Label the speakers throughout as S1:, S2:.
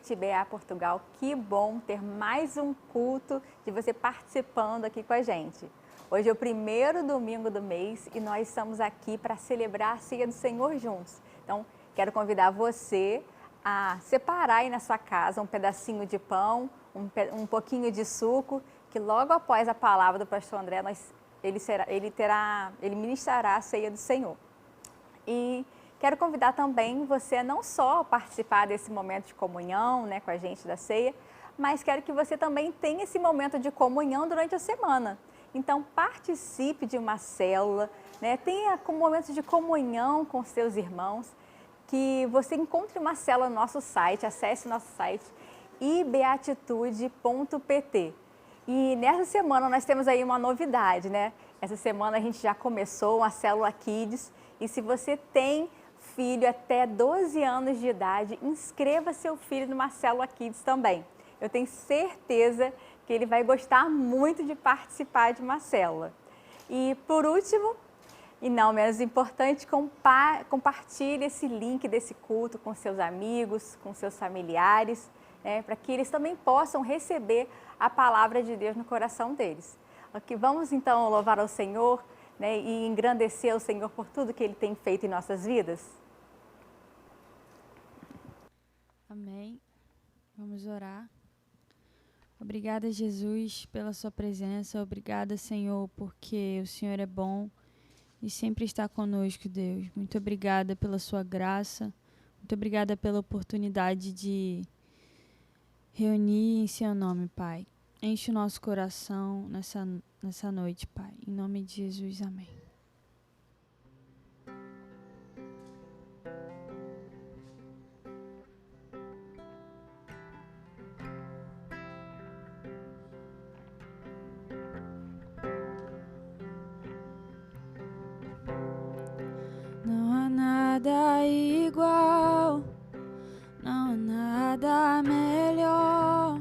S1: noite, IBA Portugal. Que bom ter mais um culto de você participando aqui com a gente. Hoje é o primeiro domingo do mês e nós estamos aqui para celebrar a ceia do Senhor juntos. Então, quero convidar você a separar aí na sua casa um pedacinho de pão, um pouquinho de suco, que logo após a palavra do pastor André, ele ministrará a ceia do Senhor. E quero convidar também você a não só participar desse momento de comunhão, né, com a gente da ceia, mas quero que você também tenha esse momento de comunhão durante a semana. Então, participe de uma célula, né, tenha um momento de comunhão com seus irmãos, que você encontre uma célula no nosso site, acesse o nosso site ibeatitude.pt. E nessa semana nós temos aí uma novidade, né? Essa semana a gente já começou uma célula Kids e se você tem filho até 12 anos de idade, inscreva seu filho numa célula Kids também. Eu tenho certeza que ele vai gostar muito de participar de uma célula. E por último, e não menos importante, compartilhe esse link desse culto com seus amigos, com seus familiares, né, para que eles também possam receber a palavra de Deus no coração deles. Ok, vamos então louvar ao Senhor, né, e engrandecer ao Senhor por tudo que Ele tem feito em nossas vidas?
S2: Amém. Vamos orar. Obrigada, Jesus, pela sua presença. Obrigada, Senhor, porque o Senhor é bom e sempre está conosco, Deus. Muito obrigada pela sua graça. Muito obrigada pela oportunidade de reunir em seu nome, Pai. Enche o nosso coração nessa noite, Pai. Em nome de Jesus, amém. Não há nada igual, não há nada melhor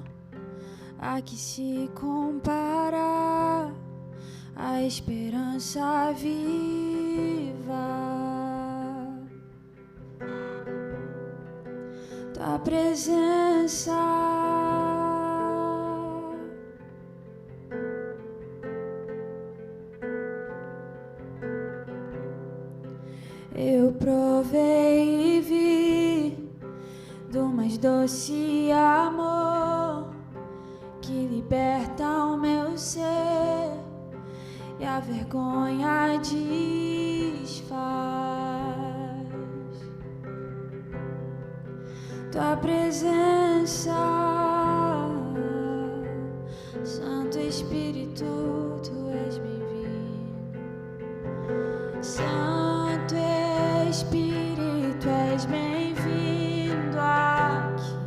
S2: a que se compara a esperança viva. Tua presença eu provei e vi do mais doce amor que liberta o meu ser e a vergonha desfaz. Tua presença, Santo Espírito, Tu és bem-vindo. Santo Espírito, és bem-vindo aqui.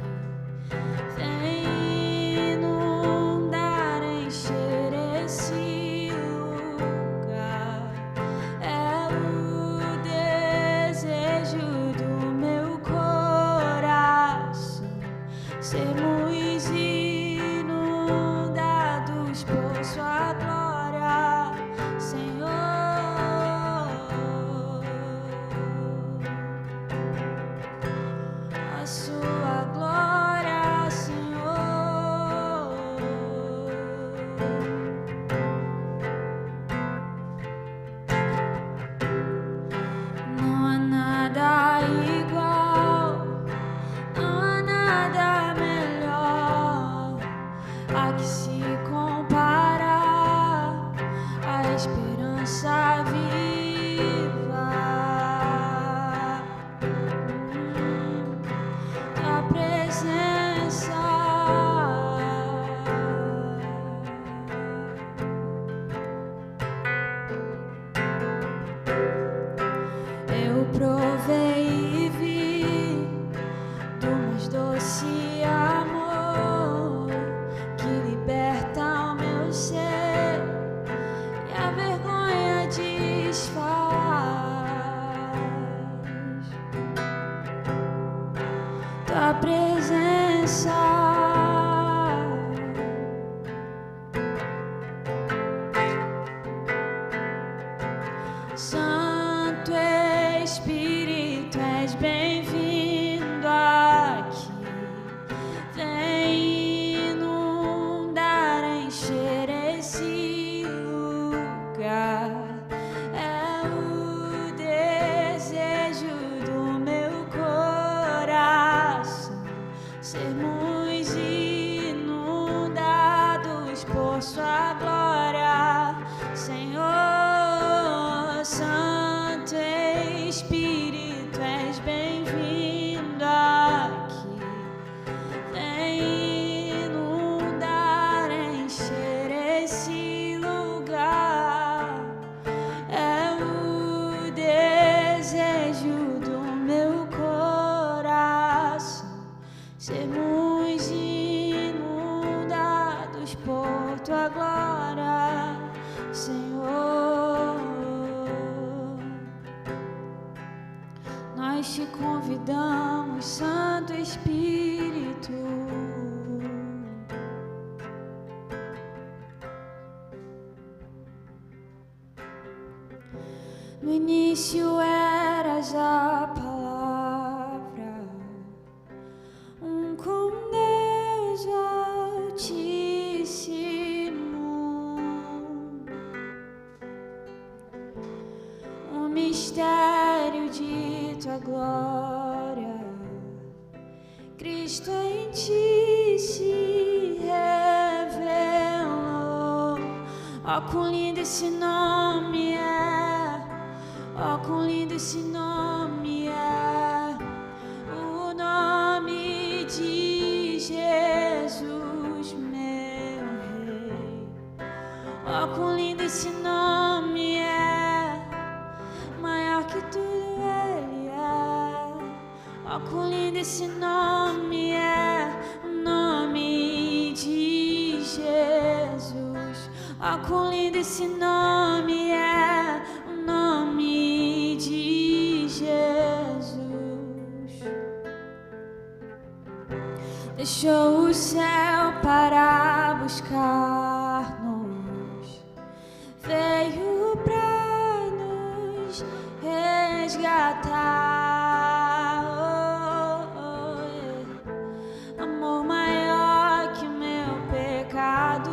S2: Vem inundar, encher esse lugar. É o desejo do meu coração sermos inundados por Sua glória, Senhor. A Sua glória, Senhor. Não há nada igual, não há nada melhor a que se compara a esperança viva. Tua presença eu provei e vi do mais doce amor que liberta o meu ser e a vergonha desfaz. Tua presença Santo Espírito, és bem-vindo aqui. nós te convidamos, Santo Espírito. No início eras a palavra, com Deus Altíssimo, o mistério de tua glória, Cristo em ti se revelou. Ó, quão lindo esse nome é, ó, quão lindo esse nome é, o nome de Jesus, meu Rei. Ó, quão lindo esse nome é, maior que tudo Ele é. Ó, quão lindo esse nome é, o nome de Jesus. Ó, quão lindo esse nome é, o nome de Jesus. Deixou o céu para buscar-nos, veio para nos resgatar. Amor maior que o meu pecado,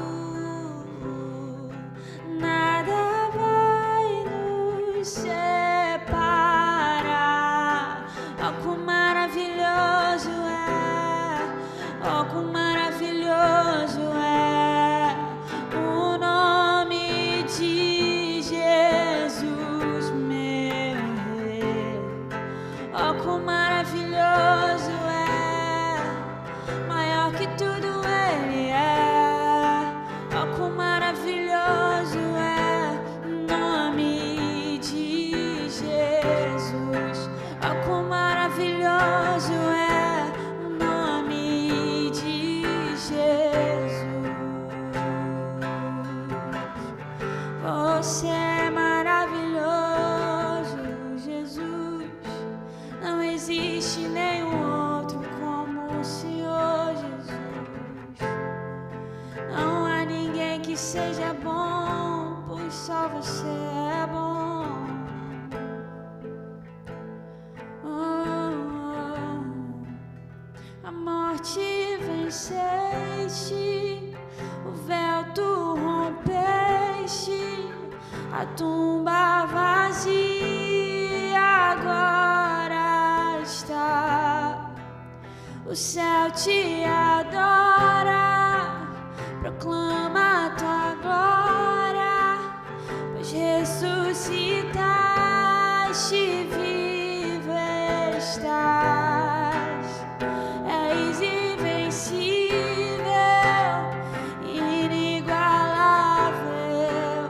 S2: nada vai nos separar. Ó, quão maravilhoso é, ó, quão maravilhoso é o nome de Jesus, meu Rei. Ó, quão maravilhoso é, maior que tudo Ele é. Ó, quão maravilhoso é o nome de Jesus. Ó, quão maravilhoso é o nome de Jesus. Você é maravilhoso, Jesus. Não existe nenhum outro como o Senhor Jesus. Não há ninguém que seja bom, pois só você é bom. A morte venceste, o véu tu rompeste, a tumba vazia agora está. O céu te adora, proclama a tua glória, pois ressuscitaste, vivo estás. És invencível, inigualável,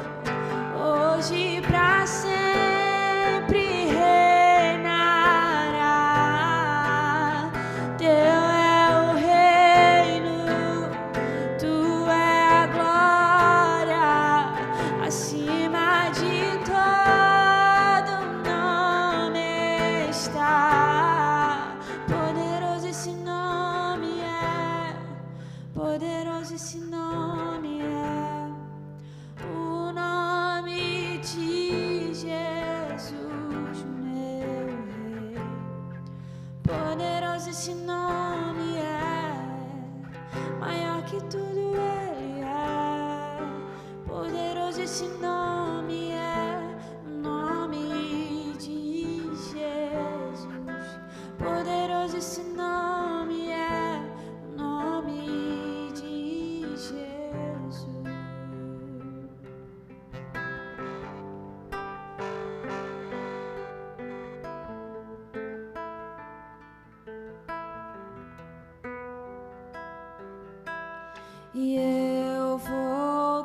S2: hoje pra sempre reinará. Teu é o reino, tu é a glória, acima de todo nome está. Poderoso esse nome é, poderoso esse nome é, o nome de Jesus, meu Rei. Poderoso esse nome é, maior que tudo Ele é. Poderoso esse nome é, o nome de Jesus. Poderoso esse nome é, o nome de Jesus. E eu vou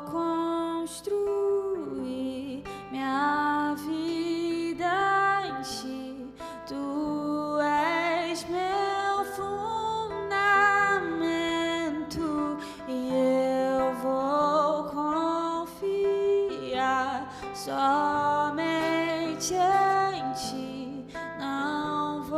S2: construir minha vida em ti. Tu és meu fundamento, e eu vou confiar somente em ti. Não vou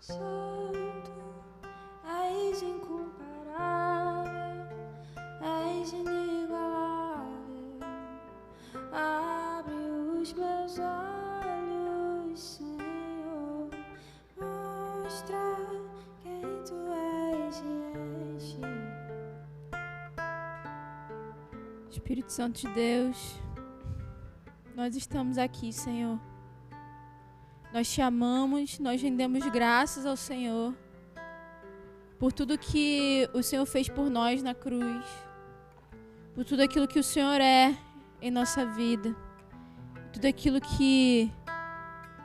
S2: Santo, és incomparável, és inigualável. Abre os meus olhos, Senhor, mostra quem tu és e enche. Espírito Santo de Deus, nós estamos aqui, Senhor. Nós te amamos, nós rendemos graças ao Senhor por tudo que o Senhor fez por nós na cruz, por tudo aquilo que o Senhor é em nossa vida, tudo aquilo que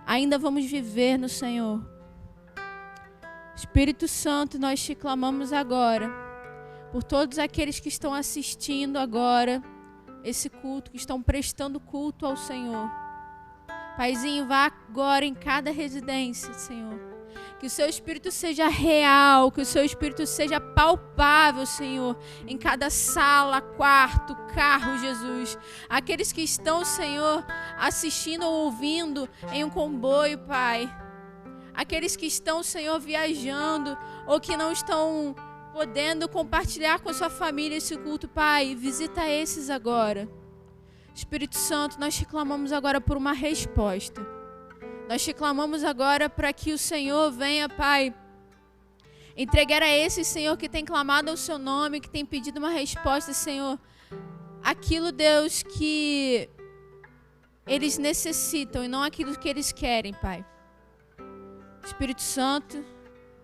S2: ainda vamos viver no Senhor. Espírito Santo, nós te clamamos agora por todos aqueles que estão assistindo agora esse culto, que estão prestando culto ao Senhor. Paizinho, vá agora em cada residência, Senhor. Que o seu Espírito seja real, que o seu Espírito seja palpável, Senhor, em cada sala, quarto, carro, Jesus. Aqueles que estão, Senhor, assistindo ou ouvindo em um comboio, Pai. Aqueles que estão, Senhor, viajando ou que não estão podendo compartilhar com a sua família esse culto, Pai, visita esses agora. Espírito Santo, nós te clamamos agora por uma resposta. Nós te clamamos agora para que o Senhor venha, Pai, entregar a esse, Senhor, que tem clamado ao seu nome, que tem pedido uma resposta, Senhor, aquilo, Deus, que eles necessitam e não aquilo que eles querem, Pai. Espírito Santo,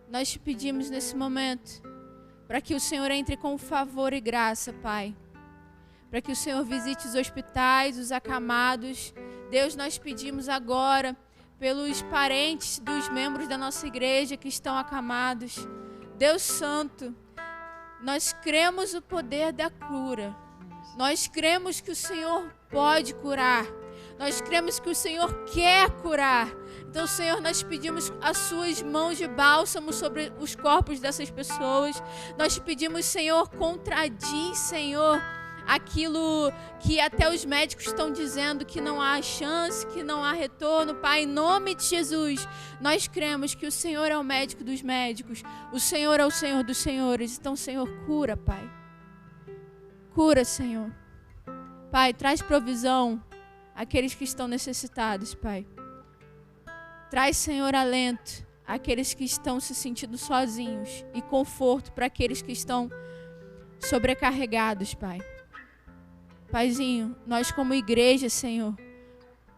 S2: nós te pedimos nesse momento para que o Senhor entre com favor e graça, Pai. Para que o Senhor visite os hospitais, os acamados. Deus, nós pedimos agora pelos parentes dos membros da nossa igreja que estão acamados. Deus Santo, nós cremos o poder da cura. Nós cremos que o Senhor pode curar. Nós cremos que o Senhor quer curar. Então, Senhor, nós pedimos as suas mãos de bálsamo sobre os corpos dessas pessoas. Nós te pedimos, Senhor, contradiz, Senhor, aquilo que até os médicos estão dizendo que não há chance, que não há retorno. Pai, em nome de Jesus, nós cremos que o Senhor é o médico dos médicos, o Senhor é o Senhor dos senhores. Então, Senhor, cura, Pai. Cura, Senhor. Pai, traz provisão àqueles que estão necessitados, Pai. Traz, Senhor, alento àqueles que estão se sentindo sozinhos e conforto para aqueles que estão sobrecarregados, Pai. Paizinho, nós como igreja, Senhor,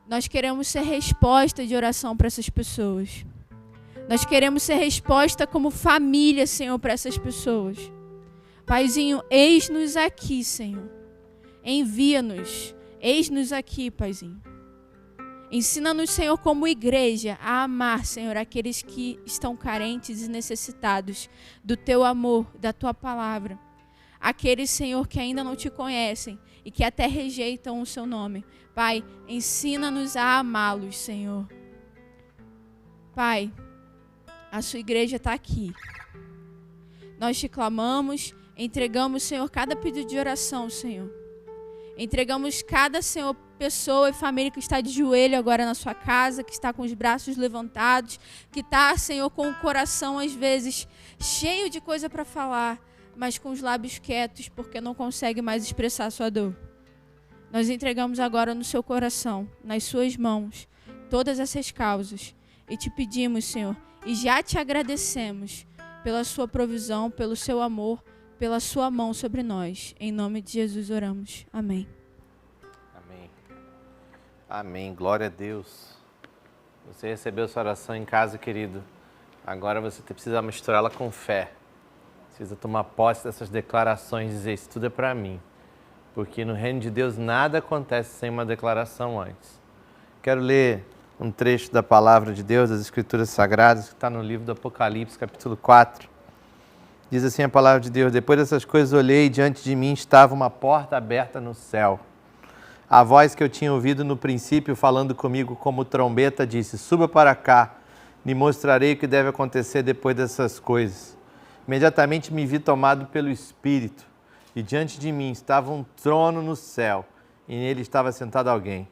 S2: nós queremos ser resposta de oração para essas pessoas. Nós queremos ser resposta como família, Senhor, para essas pessoas. Paizinho, eis-nos aqui, Senhor. Envia-nos. Eis-nos aqui, Paizinho. Ensina-nos, Senhor, como igreja, a amar, Senhor, aqueles que estão carentes e necessitados do Teu amor, da Tua palavra. Aqueles, Senhor, que ainda não Te conhecem e que até rejeitam o Seu nome. Pai, ensina-nos a amá-los, Senhor. Pai, a Sua igreja está aqui. Nós Te clamamos, entregamos, Senhor, cada pedido de oração, Senhor. Entregamos cada, Senhor, pessoa e família que está de joelho agora na sua casa, que está com os braços levantados, que está, Senhor, com o coração às vezes cheio de coisa para falar, mas com os lábios quietos porque não consegue mais expressar a sua dor. Nós entregamos agora no seu coração, nas suas mãos, todas essas causas e te pedimos, Senhor, e já te agradecemos pela sua provisão, pelo seu amor, pela sua mão sobre nós. Em nome de Jesus oramos. Amém.
S3: Amém. Amém. Glória a Deus. Você recebeu sua oração em casa, querido. Agora você precisa misturá-la com fé. Precisa tomar posse dessas declarações e dizer, isso tudo é para mim. Porque no reino de Deus nada acontece sem uma declaração antes. Quero ler um trecho da palavra de Deus, das Escrituras Sagradas, que está no livro do Apocalipse, capítulo 4. Diz assim a palavra de Deus, depois dessas coisas olhei e diante de mim estava uma porta aberta no céu. A voz que eu tinha ouvido no princípio falando comigo como trombeta disse, suba para cá, lhe mostrarei o que deve acontecer depois dessas coisas. Imediatamente me vi tomado pelo Espírito e diante de mim estava um trono no céu e nele estava sentado alguém.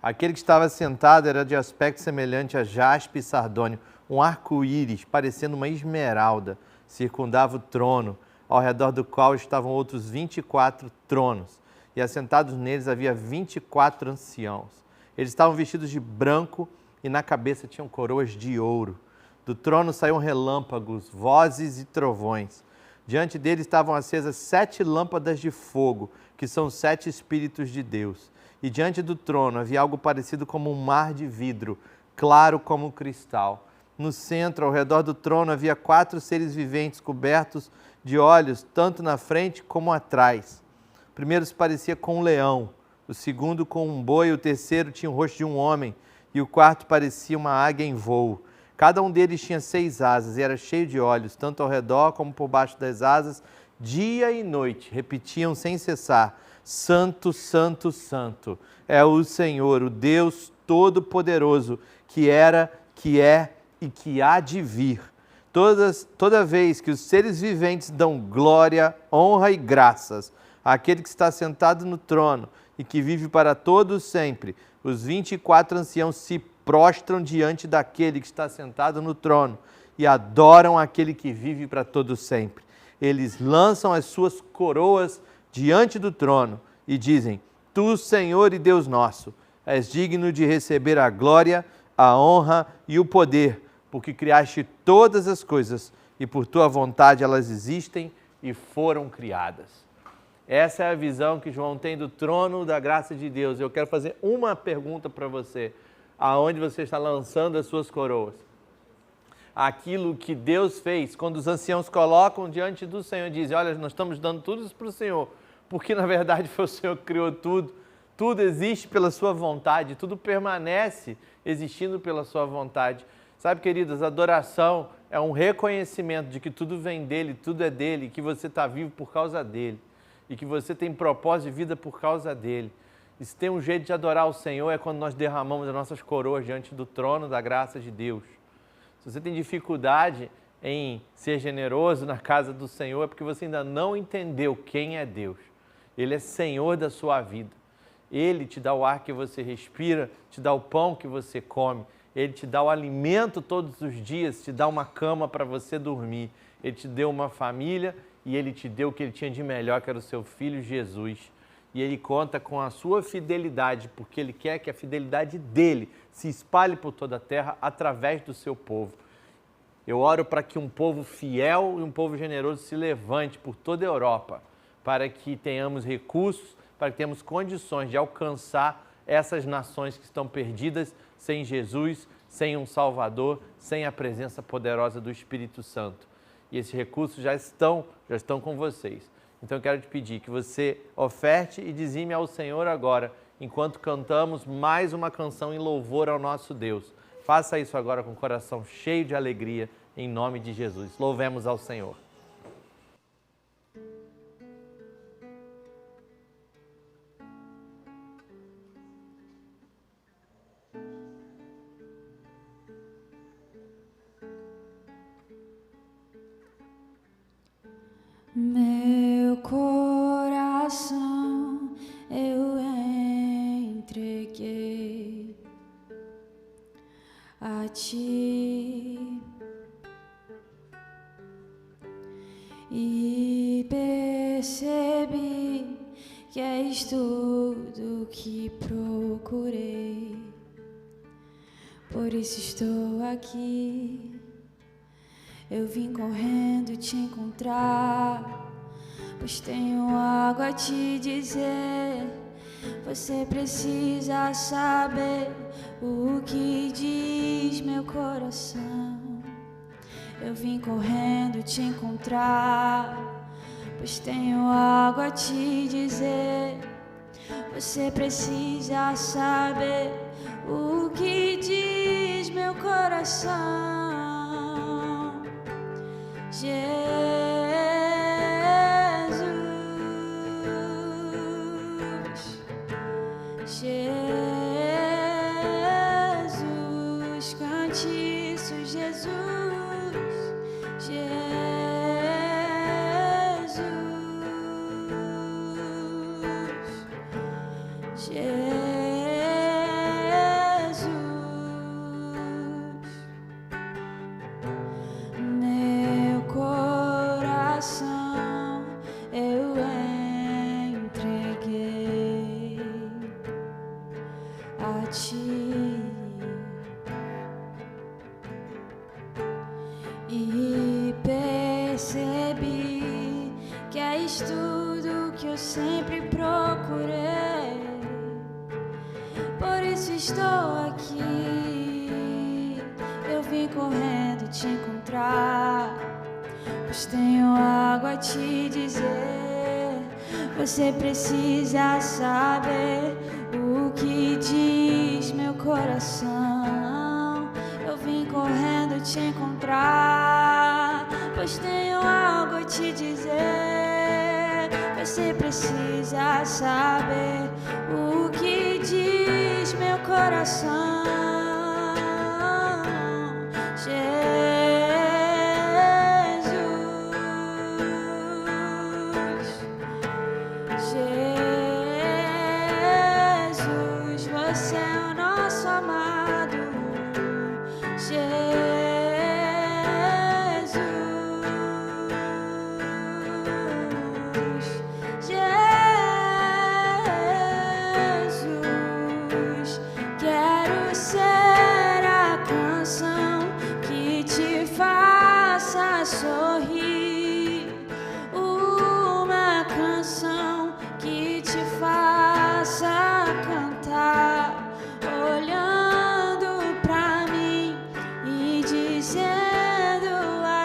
S3: Aquele que estava sentado era de aspecto semelhante a jaspe e sardônio, Um arco-íris, parecendo uma esmeralda, circundava o trono, ao redor do qual estavam outros 24 tronos, e assentados neles havia 24 anciãos. Eles estavam vestidos de branco e na cabeça tinham coroas de ouro. Do trono saíam relâmpagos, vozes e trovões. Diante deles estavam acesas 7 lâmpadas de fogo, que são 7 Espíritos de Deus. E diante do trono havia algo parecido como um mar de vidro, claro como cristal. No centro, ao redor do trono, havia 4 seres viventes cobertos de olhos, tanto na frente como atrás. O primeiro se parecia com um leão, o segundo com um boi, o terceiro tinha o rosto de um homem, e o quarto parecia uma águia em voo. Cada um deles tinha 6 asas e era cheio de olhos, tanto ao redor como por baixo das asas. Dia e noite repetiam sem cessar: Santo, Santo, Santo é o Senhor, o Deus Todo-Poderoso, que era, que é e que há de vir. Toda vez que os seres viventes dão glória, honra e graças àquele que está sentado no trono e que vive para todos sempre, os 24 anciãos se prostram diante daquele que está sentado no trono e adoram aquele que vive para todos sempre. Eles lançam as suas coroas diante do trono e dizem: Tu, Senhor e Deus nosso, és digno de receber a glória, a honra e o poder, porque criaste todas as coisas e por tua vontade elas existem e foram criadas. Essa é a visão que João tem do trono da graça de Deus. Eu quero fazer uma pergunta para você. Aonde você está lançando as suas coroas? Aquilo que Deus fez, quando os anciãos colocam diante do Senhor e dizem: olha, nós estamos dando tudo isso para o Senhor, porque na verdade foi o Senhor que criou tudo, tudo existe pela sua vontade, tudo permanece existindo pela sua vontade. Sabe, queridos, adoração é um reconhecimento de que tudo vem dele, tudo é dele, que você está vivo por causa dele e que você tem propósito de vida por causa dele. E se tem um jeito de adorar o Senhor é quando nós derramamos as nossas coroas diante do trono da graça de Deus. Se você tem dificuldade em ser generoso na casa do Senhor, é porque você ainda não entendeu quem é Deus. Ele é Senhor da sua vida. Ele te dá o ar que você respira, te dá o pão que você come. Ele te dá o alimento todos os dias, te dá uma cama para você dormir. Ele te deu uma família e Ele te deu o que Ele tinha de melhor, que era o seu Filho Jesus. E Ele conta com a sua fidelidade, porque Ele quer que a fidelidade dEle se espalhe por toda a terra através do seu povo. Eu oro para que um povo fiel e um povo generoso se levante por toda a Europa, para que tenhamos recursos, para que tenhamos condições de alcançar essas nações que estão perdidas sem Jesus, sem um Salvador, sem a presença poderosa do Espírito Santo. E esses recursos já estão com vocês. Então eu quero te pedir que você oferte e dizime ao Senhor agora, enquanto cantamos mais uma canção em louvor ao nosso Deus. Faça isso agora com o coração cheio de alegria, em nome de Jesus. Louvemos ao Senhor.
S2: Meu coração eu entreguei a ti e percebi que és tudo que procurei. Por isso estou aqui. Eu vim correndo te encontrar, pois tenho algo a te dizer. Você precisa saber o que diz meu coração. Eu vim correndo te encontrar, pois tenho algo a te dizer. Você precisa saber o que diz meu coração. Jesus, cante isso, Jesus, Jesus, Jesus. és tudo que eu sempre procurei. Por isso estou aqui. Eu vim correndo te encontrar, pois tenho algo a te dizer. Você precisa saber o que diz meu coração. Eu vim correndo te encontrar, pois tenho algo a te dizer. Você precisa saber o que diz meu coração. Jesus, você é o nosso amado. Jesus, quero ser a canção que te faça sorrir, uma canção que te faça cantar, olhando pra mim e dizendo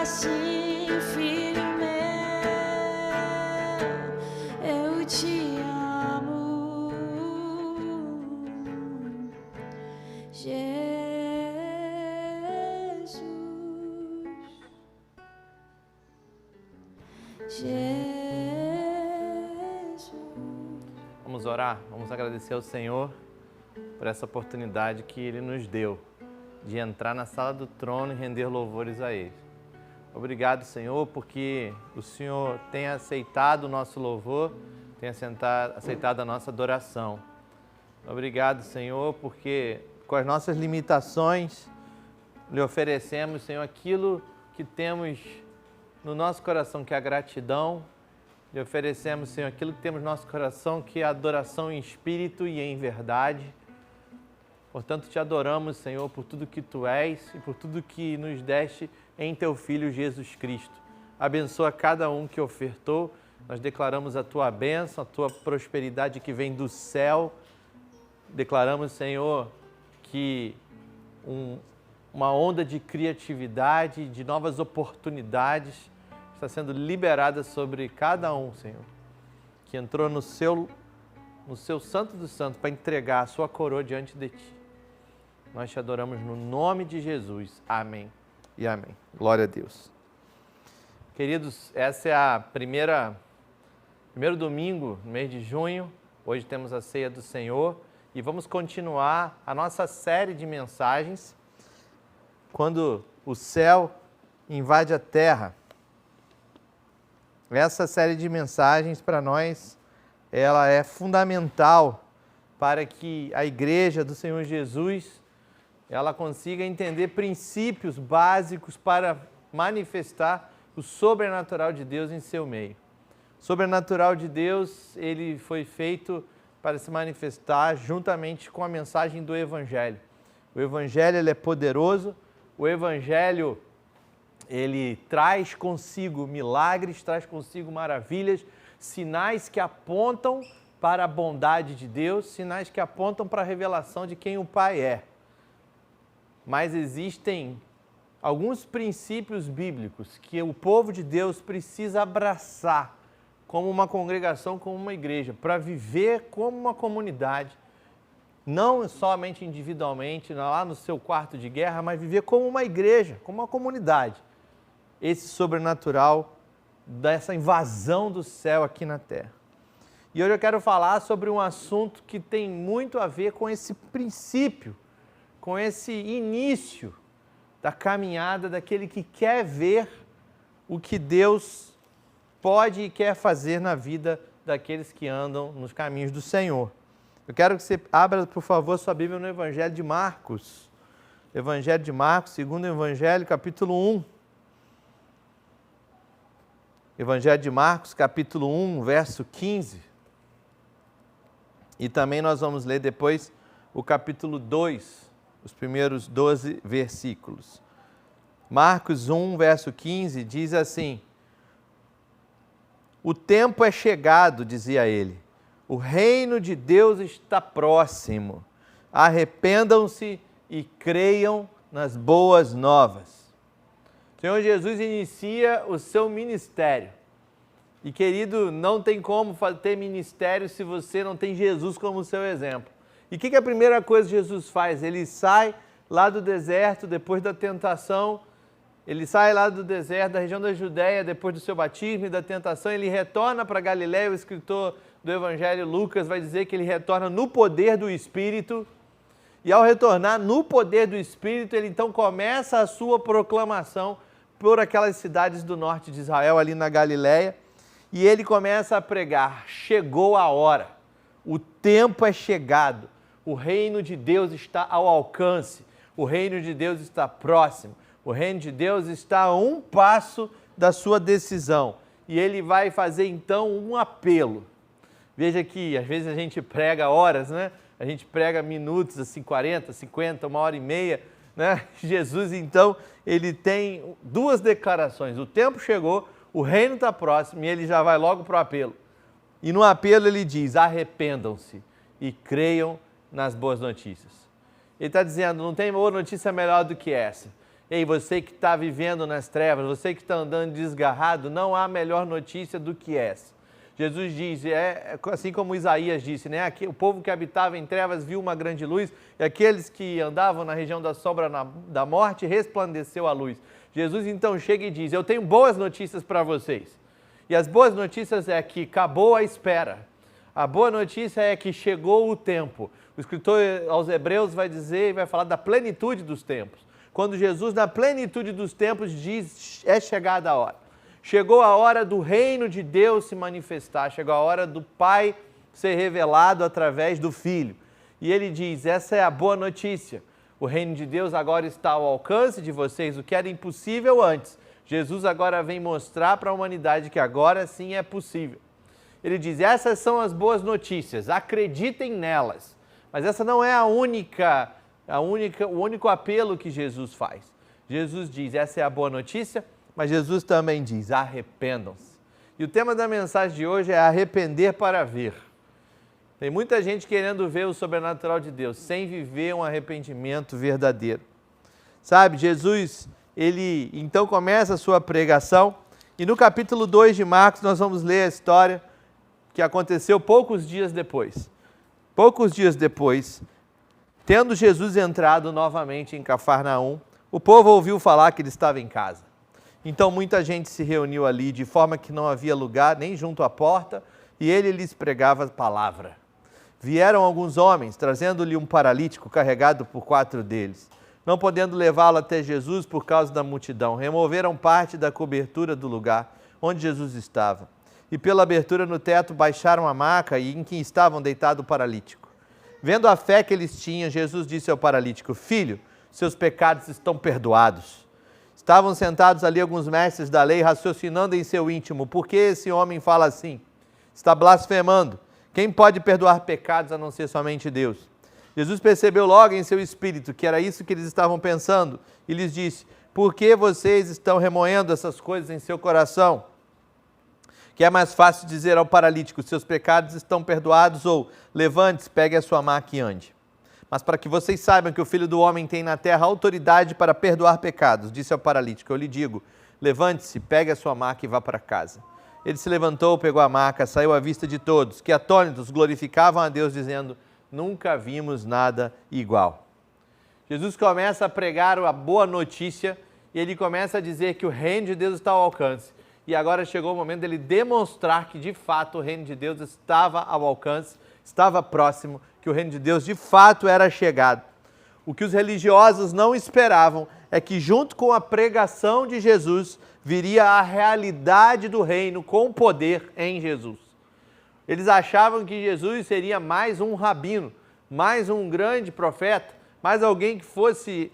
S2: assim: filho meu, eu te amo. Jesus.
S3: Vamos orar, vamos agradecer ao Senhor por essa oportunidade que Ele nos deu de entrar na sala do trono e render louvores a Ele. Obrigado, Senhor, porque o Senhor tem aceitado o nosso louvor, tem aceitado a nossa adoração. Obrigado, Senhor, porque com as nossas limitações lhe oferecemos, Senhor, aquilo que temos no nosso coração, que é a gratidão. Lhe oferecemos, Senhor, aquilo que temos no nosso coração, que é a adoração em espírito e em verdade. Portanto, te adoramos, Senhor, por tudo que Tu és e por tudo que nos deste em Teu Filho Jesus Cristo. Abençoa cada um que ofertou. Nós declaramos a Tua bênção, a Tua prosperidade que vem do céu. Declaramos, Senhor, que uma onda de criatividade, de novas oportunidades está sendo liberada sobre cada um, Senhor, que entrou no seu Santo dos Santos para entregar a sua coroa diante de Ti. Nós te adoramos no nome de Jesus. Amém e amém. Glória a Deus. Queridos, essa é primeiro domingo no mês de junho. Hoje temos a ceia do Senhor e vamos continuar a nossa série de mensagens quando o céu invade a terra. Essa série de mensagens para nós, ela é fundamental para que a igreja do Senhor Jesus, ela consiga entender princípios básicos para manifestar o sobrenatural de Deus em seu meio. O sobrenatural de Deus, ele foi feito para se manifestar juntamente com a mensagem do Evangelho. O Evangelho, ele é poderoso, o Evangelho, ele traz consigo milagres, traz consigo maravilhas, sinais que apontam para a bondade de Deus, sinais que apontam para a revelação de quem o Pai é. Mas existem alguns princípios bíblicos que o povo de Deus precisa abraçar como uma congregação, como uma igreja, para viver como uma comunidade, não somente individualmente, lá no seu quarto de guerra, mas viver como uma igreja, como uma comunidade. Esse sobrenatural dessa invasão do céu aqui na terra. E hoje eu quero falar sobre um assunto que tem muito a ver com esse princípio, com esse início da caminhada daquele que quer ver o que Deus pode e quer fazer na vida daqueles que andam nos caminhos do Senhor. Eu quero que você abra, por favor, sua Bíblia no Evangelho de Marcos. Evangelho de Marcos, segundo Evangelho, capítulo 1. Evangelho de Marcos, capítulo 1, verso 15. E também nós vamos ler depois o capítulo 2, os primeiros 12 versículos. Marcos 1, verso 15, diz assim: O tempo é chegado, dizia ele. O reino de Deus está próximo. Arrependam-se e creiam nas boas novas. O Senhor Jesus inicia o seu ministério. E, querido, não tem como ter ministério se você não tem Jesus como seu exemplo. E o que é a primeira coisa que Jesus faz? Ele sai lá do deserto, depois da tentação. Ele sai lá do deserto, da região da Judéia, depois do seu batismo e da tentação. Ele retorna para Galiléia. O escritor do Evangelho, Lucas, vai dizer que ele retorna no poder do Espírito. E ao retornar no poder do Espírito, ele então começa a sua proclamação por aquelas cidades do norte de Israel, ali na Galiléia. E ele começa a pregar: chegou a hora, o tempo é chegado, o reino de Deus está ao alcance, o reino de Deus está próximo, o reino de Deus está a um passo da sua decisão. E ele vai fazer então um apelo. Veja que às vezes a gente prega horas, né? A gente prega minutos, assim, 40, 50, 1h30, né? Jesus então, ele tem duas declarações: o tempo chegou, o reino está próximo, e ele já vai logo para o apelo. E no apelo ele diz: arrependam-se e creiam nas boas notícias. Ele está dizendo: não tem boa notícia melhor do que essa. Ei, você que está vivendo nas trevas, você que está andando desgarrado, não há melhor notícia do que essa. Jesus diz, assim como Isaías disse, né? O povo que habitava em trevas viu uma grande luz, e aqueles que andavam na região da sombra da morte, resplandeceu a luz. Jesus então chega e diz: eu tenho boas notícias para vocês. E as boas notícias é que acabou a espera. A boa notícia é que chegou o tempo. O escritor aos Hebreus vai dizer e vai falar da plenitude dos tempos. Quando Jesus, na plenitude dos tempos, diz: é chegada a hora. Chegou a hora do reino de Deus se manifestar. Chegou a hora do Pai ser revelado através do Filho. E ele diz: essa é a boa notícia. O reino de Deus agora está ao alcance de vocês, o que era impossível antes. Jesus agora vem mostrar para a humanidade que agora sim é possível. Ele diz: essas são as boas notícias, acreditem nelas. Mas essa não é o único apelo que Jesus faz. Jesus diz: essa é a boa notícia, mas Jesus também diz: arrependam-se. E o tema da mensagem de hoje é arrepender para ver. Tem muita gente querendo ver o sobrenatural de Deus, sem viver um arrependimento verdadeiro. Sabe, Jesus, ele então começa a sua pregação, e no capítulo 2 de Marcos nós vamos ler a história que aconteceu poucos dias depois. Poucos dias depois, tendo Jesus entrado novamente em Cafarnaum, o povo ouviu falar que ele estava em casa. Então muita gente se reuniu ali, de forma que não havia lugar nem junto à porta, e ele lhes pregava a palavra. Vieram alguns homens, trazendo-lhe um paralítico carregado por 4 deles. Não podendo levá-lo até Jesus por causa da multidão, removeram parte da cobertura do lugar onde Jesus estava. E pela abertura no teto baixaram a maca em que estavam deitado o paralítico. Vendo a fé que eles tinham, Jesus disse ao paralítico: filho, seus pecados estão perdoados. Estavam sentados ali alguns mestres da lei, raciocinando em seu íntimo: por que esse homem fala assim? Está blasfemando. Quem pode perdoar pecados a não ser somente Deus? Jesus percebeu logo em seu espírito que era isso que eles estavam pensando e lhes disse: por que vocês estão remoendo essas coisas em seu coração? Que é mais fácil dizer ao paralítico: seus pecados estão perdoados, ou levante-se, pegue a sua maca e ande. Mas para que vocês saibam que o Filho do Homem tem na terra autoridade para perdoar pecados, disse ao paralítico: eu lhe digo, levante-se, pegue a sua maca e vá para casa. Ele se levantou, pegou a maca, saiu à vista de todos, que atônitos glorificavam a Deus, dizendo: nunca vimos nada igual. Jesus começa a pregar a boa notícia e ele começa a dizer que o reino de Deus está ao alcance. E agora chegou o momento dele demonstrar que de fato o reino de Deus estava ao alcance, estava próximo, que o reino de Deus de fato era chegado. O que os religiosos não esperavam é que junto com a pregação de Jesus viria a realidade do reino com poder em Jesus. Eles achavam que Jesus seria mais um rabino, mais um grande profeta, mais alguém que fosse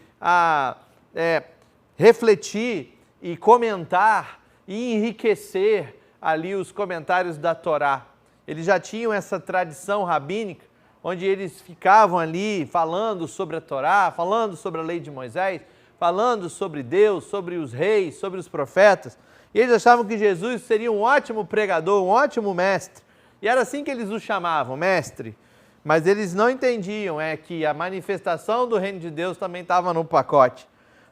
S3: refletir e comentar e enriquecer ali os comentários da Torá. Eles já tinham essa tradição rabínica, onde eles ficavam ali falando sobre a Torá, falando sobre a lei de Moisés, falando sobre Deus, sobre os reis, sobre os profetas. E eles achavam que Jesus seria um ótimo pregador, um ótimo mestre. E era assim que eles o chamavam, mestre. Mas eles não entendiam que a manifestação do reino de Deus também estava no pacote.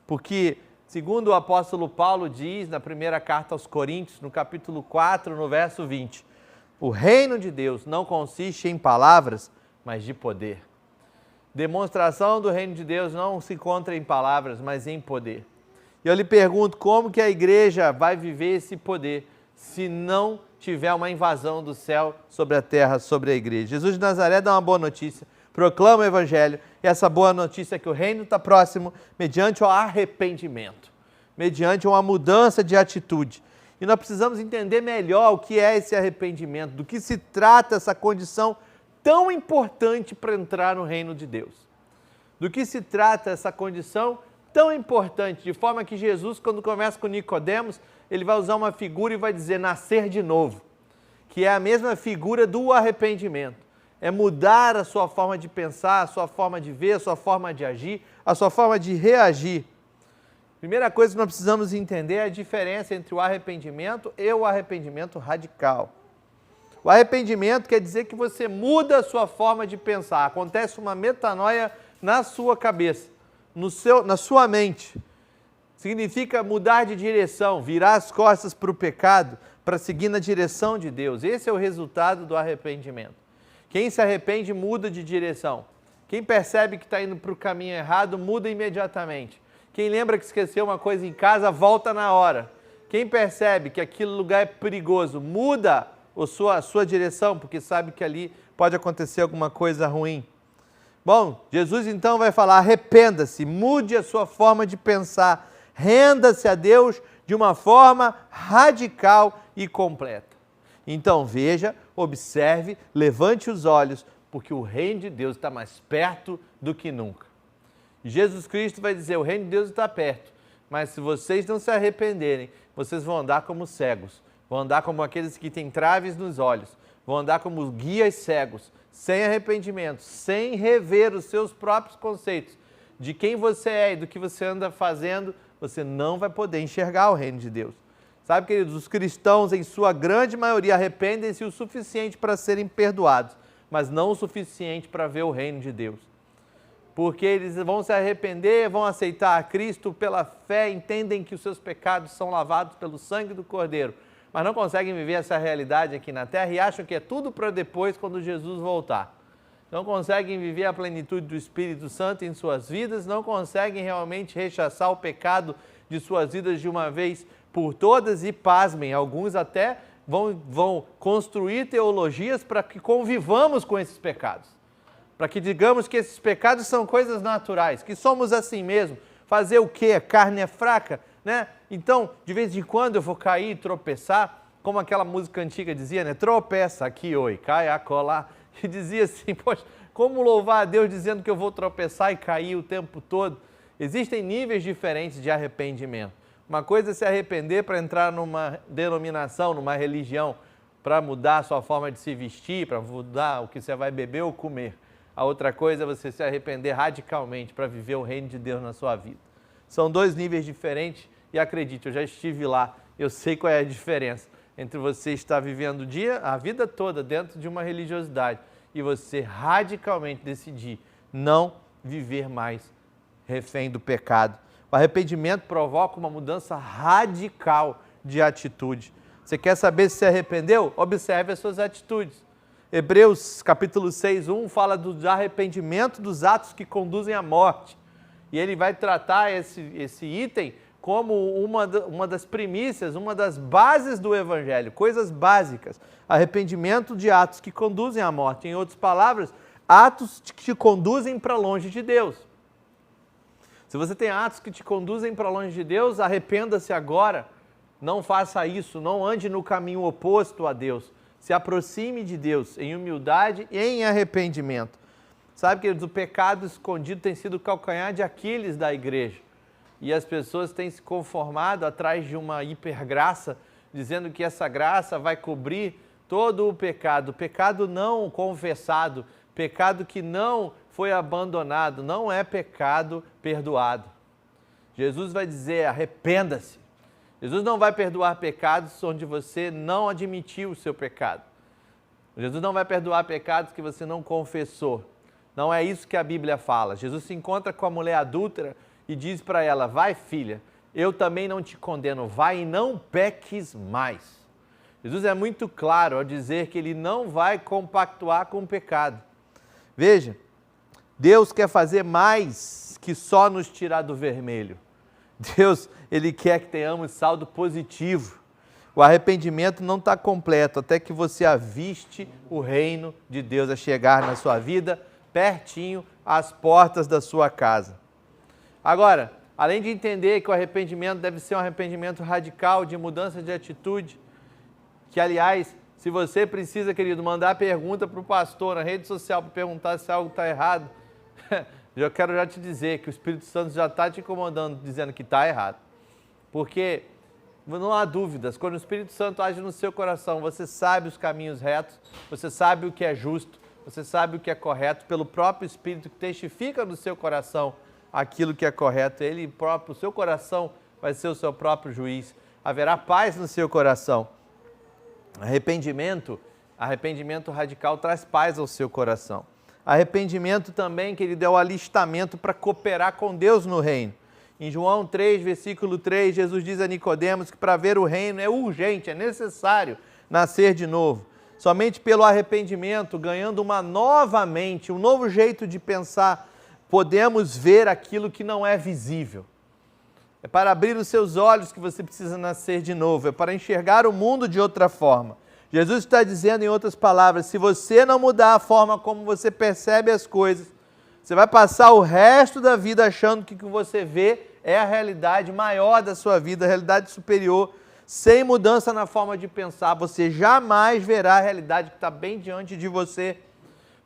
S3: Porque, segundo o apóstolo Paulo diz na primeira carta aos Coríntios, no capítulo 4, no verso 20, o reino de Deus não consiste em palavras, mas de poder. Demonstração do reino de Deus não se encontra em palavras, mas em poder. E eu lhe pergunto, como que a igreja vai viver esse poder se não tiver uma invasão do céu sobre a terra, sobre a igreja? Jesus de Nazaré dá uma boa notícia, proclama o evangelho, e essa boa notícia é que o reino está próximo mediante o arrependimento, mediante uma mudança de atitude. E nós precisamos entender melhor o que é esse arrependimento, do que se trata essa condição tão importante para entrar no reino de Deus. Do que se trata essa condição tão importante, de forma que Jesus, quando começa com Nicodemos, ele vai usar uma figura e vai dizer nascer de novo, que é a mesma figura do arrependimento. É mudar a sua forma de pensar, a sua forma de ver, a sua forma de agir, a sua forma de reagir. Primeira coisa que nós precisamos entender é a diferença entre o arrependimento e o arrependimento radical. O arrependimento quer dizer que você muda a sua forma de pensar, acontece uma metanoia na sua cabeça, na sua mente. Significa mudar de direção, virar as costas para o pecado, para seguir na direção de Deus. Esse é o resultado do arrependimento. Quem se arrepende muda de direção. Quem percebe que está indo para o caminho errado, muda imediatamente. Quem lembra que esqueceu uma coisa em casa, volta na hora. Quem percebe que aquele lugar é perigoso, muda a sua direção, porque sabe que ali pode acontecer alguma coisa ruim. Bom, Jesus então vai falar, arrependa-se, mude a sua forma de pensar, renda-se a Deus de uma forma radical e completa. Então veja, observe, levante os olhos, porque o reino de Deus está mais perto do que nunca. Jesus Cristo vai dizer, o reino de Deus está perto, mas se vocês não se arrependerem, vocês vão andar como cegos, vão andar como aqueles que têm traves nos olhos, vão andar como guias cegos, sem arrependimento, sem rever os seus próprios conceitos de quem você é e do que você anda fazendo, você não vai poder enxergar o reino de Deus. Sabe, queridos, os cristãos, em sua grande maioria, arrependem-se o suficiente para serem perdoados, mas não o suficiente para ver o reino de Deus. Porque eles vão se arrepender, vão aceitar a Cristo pela fé, entendem que os seus pecados são lavados pelo sangue do Cordeiro, mas não conseguem viver essa realidade aqui na terra e acham que é tudo para depois, quando Jesus voltar. Não conseguem viver a plenitude do Espírito Santo em suas vidas, não conseguem realmente rechaçar o pecado de suas vidas de uma vez por todas e, pasmem, alguns até vão construir teologias para que convivamos com esses pecados. Para que digamos que esses pecados são coisas naturais, que somos assim mesmo. Fazer o quê? A carne é fraca, né? Então, de vez em quando eu vou cair e tropeçar, como aquela música antiga dizia, né? Tropeça aqui, oi, cai, acolá. E dizia assim, poxa, como louvar a Deus dizendo que eu vou tropeçar e cair o tempo todo? Existem níveis diferentes de arrependimento. Uma coisa é se arrepender para entrar numa denominação, numa religião, para mudar a sua forma de se vestir, para mudar o que você vai beber ou comer. A outra coisa é você se arrepender radicalmente para viver o reino de Deus na sua vida. São dois níveis diferentes e acredite, eu já estive lá, eu sei qual é a diferença entre você estar vivendo a vida toda dentro de uma religiosidade e você radicalmente decidir não viver mais refém do pecado. O arrependimento provoca uma mudança radical de atitude. Você quer saber se arrependeu? Observe as suas atitudes. Hebreus capítulo 6:1 fala do arrependimento dos atos que conduzem à morte. E ele vai tratar esse item como uma das primícias, uma das bases do Evangelho, coisas básicas. Arrependimento de atos que conduzem à morte. Em outras palavras, atos que te conduzem para longe de Deus. Se você tem atos que te conduzem para longe de Deus, arrependa-se agora. Não faça isso, não ande no caminho oposto a Deus. Se aproxime de Deus em humildade e em arrependimento. Sabe, queridos, o pecado escondido tem sido o calcanhar de Aquiles da igreja. E as pessoas têm se conformado atrás de uma hipergraça, dizendo que essa graça vai cobrir todo o pecado não confessado, pecado que não foi abandonado, não é pecado perdoado. Jesus vai dizer, arrependa-se. Jesus não vai perdoar pecados onde você não admitiu o seu pecado. Jesus não vai perdoar pecados que você não confessou. Não é isso que a Bíblia fala. Jesus se encontra com a mulher adúltera e diz para ela: vai, filha, eu também não te condeno, vai e não peques mais. Jesus é muito claro ao dizer que ele não vai compactuar com o pecado. Veja, Deus quer fazer mais que só nos tirar do vermelho. Deus, ele quer que tenhamos saldo positivo. O arrependimento não está completo até que você aviste o reino de Deus a chegar na sua vida, pertinho, às portas da sua casa. Agora, além de entender que o arrependimento deve ser um arrependimento radical, de mudança de atitude, que, aliás, se você precisa, querido, mandar pergunta para o pastor na rede social para perguntar se algo está errado, eu quero já te dizer que o Espírito Santo já está te incomodando, dizendo que está errado. Porque não há dúvidas, quando o Espírito Santo age no seu coração, você sabe os caminhos retos, você sabe o que é justo, você sabe o que é correto, pelo próprio Espírito que testifica no seu coração aquilo que é correto. Ele próprio, o seu coração vai ser o seu próprio juiz. Haverá paz no seu coração. Arrependimento radical traz paz ao seu coração. Arrependimento também, querido, é o alistamento para cooperar com Deus no reino. Em João 3, versículo 3, Jesus diz a Nicodemos que para ver o reino é urgente, é necessário nascer de novo. Somente pelo arrependimento, ganhando uma nova mente, um novo jeito de pensar, podemos ver aquilo que não é visível. É para abrir os seus olhos que você precisa nascer de novo, é para enxergar o mundo de outra forma. Jesus está dizendo, em outras palavras, se você não mudar a forma como você percebe as coisas, você vai passar o resto da vida achando que o que você vê é a realidade maior da sua vida, a realidade superior. Sem mudança na forma de pensar, você jamais verá a realidade que está bem diante de você.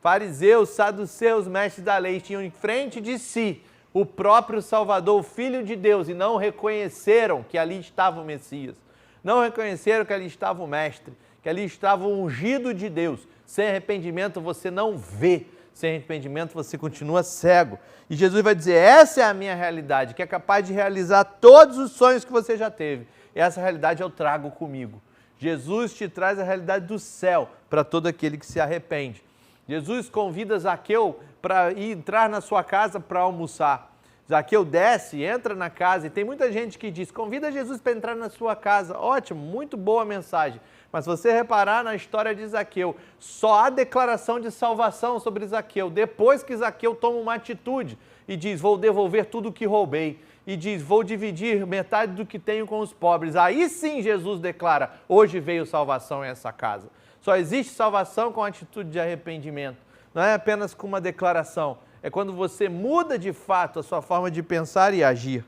S3: Fariseus, saduceus, mestres da lei tinham em frente de si o próprio Salvador, o Filho de Deus, e não reconheceram que ali estava o Messias. Não reconheceram que ali estava o Mestre, que ali estava o ungido de Deus. Sem arrependimento você não vê. Sem arrependimento você continua cego. E Jesus vai dizer, essa é a minha realidade, que é capaz de realizar todos os sonhos que você já teve. E essa realidade eu trago comigo. Jesus te traz a realidade do céu para todo aquele que se arrepende. Jesus convida Zaqueu para entrar na sua casa para almoçar. Zaqueu desce, entra na casa, e tem muita gente que diz, convida Jesus para entrar na sua casa. Ótimo, muito boa mensagem. Mas se você reparar na história de Zaqueu, só há declaração de salvação sobre Zaqueu, depois que Zaqueu toma uma atitude e diz, vou devolver tudo o que roubei, e diz, vou dividir metade do que tenho com os pobres. Aí sim Jesus declara, hoje veio salvação a essa casa. Só existe salvação com atitude de arrependimento, não é apenas com uma declaração, é quando você muda de fato a sua forma de pensar e agir.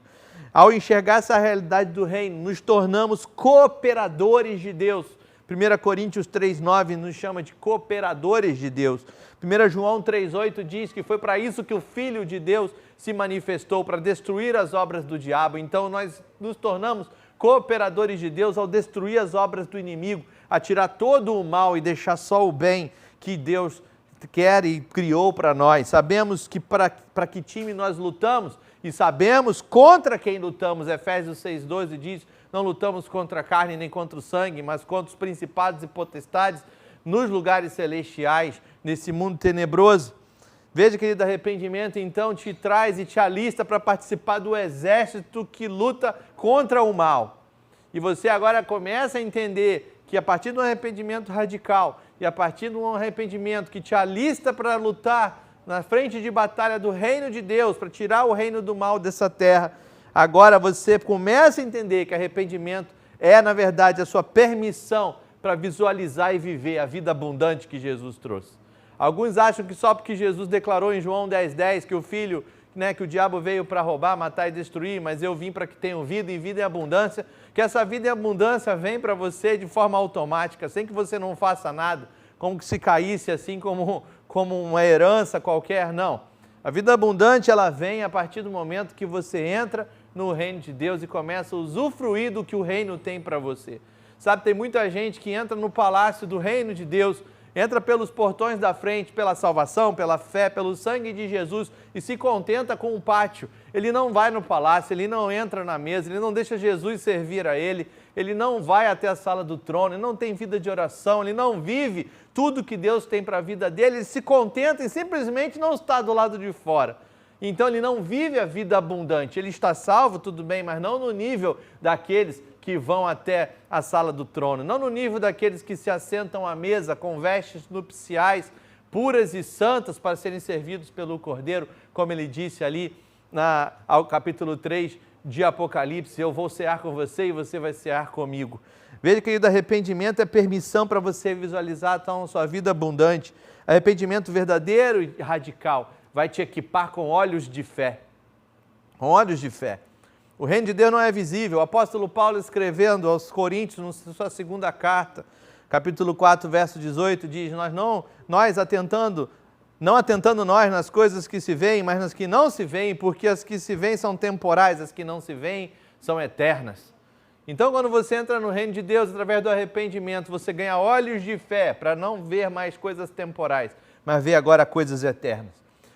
S3: Ao enxergar essa realidade do reino, nos tornamos cooperadores de Deus. 1 Coríntios 3,9 nos chama de cooperadores de Deus. 1 João 3,8 diz que foi para isso que o Filho de Deus se manifestou, para destruir as obras do diabo. Então nós nos tornamos cooperadores de Deus ao destruir as obras do inimigo, a tirar todo o mal e deixar só o bem que Deus quer e criou para nós. Sabemos que para que time nós lutamos e sabemos contra quem lutamos. Efésios 6,12 diz, não lutamos contra a carne nem contra o sangue, mas contra os principados e potestades nos lugares celestiais, nesse mundo tenebroso. Veja, querido, arrependimento então te traz e te alista para participar do exército que luta contra o mal. E você agora começa a entender que a partir de um arrependimento radical e a partir de um arrependimento que te alista para lutar na frente de batalha do reino de Deus, para tirar o reino do mal dessa terra, agora você começa a entender que arrependimento é, na verdade, a sua permissão para visualizar e viver a vida abundante que Jesus trouxe. Alguns acham que só porque Jesus declarou em João 10,10 que o Filho, que o diabo veio para roubar, matar e destruir, mas eu vim para que tenham vida e vida em abundância, que essa vida em abundância vem para você de forma automática, sem que você não faça nada, como que se caísse assim como uma herança qualquer, não. A vida abundante, ela vem a partir do momento que você entra no reino de Deus e começa a usufruir do que o reino tem para você. Sabe, tem muita gente que entra no palácio do reino de Deus entra pelos portões da frente, pela salvação, pela fé, pelo sangue de Jesus e se contenta com o pátio. Ele não vai no palácio, ele não entra na mesa, ele não deixa Jesus servir a ele, ele não vai até a sala do trono, ele não tem vida de oração, ele não vive tudo que Deus tem para a vida dele, ele se contenta e simplesmente não está do lado de fora. Então ele não vive a vida abundante, ele está salvo, tudo bem, mas não no nível daqueles que vão até a sala do trono, não no nível daqueles que se assentam à mesa com vestes nupciais puras e santas para serem servidos pelo Cordeiro, como ele disse ali ao capítulo 3 de Apocalipse, eu vou cear com você e você vai cear comigo. Veja, querido, arrependimento é permissão para você visualizar então a sua vida abundante. Arrependimento verdadeiro e radical vai te equipar com olhos de fé. Com olhos de fé. O reino de Deus não é visível. O apóstolo Paulo, escrevendo aos Coríntios, na sua segunda carta, capítulo 4, verso 18, diz, não atentando nós nas coisas que se veem, mas nas que não se veem, porque as que se veem são temporais, as que não se veem são eternas. Então, quando você entra no reino de Deus, através do arrependimento, você ganha olhos de fé para não ver mais coisas temporais, mas ver agora coisas eternas.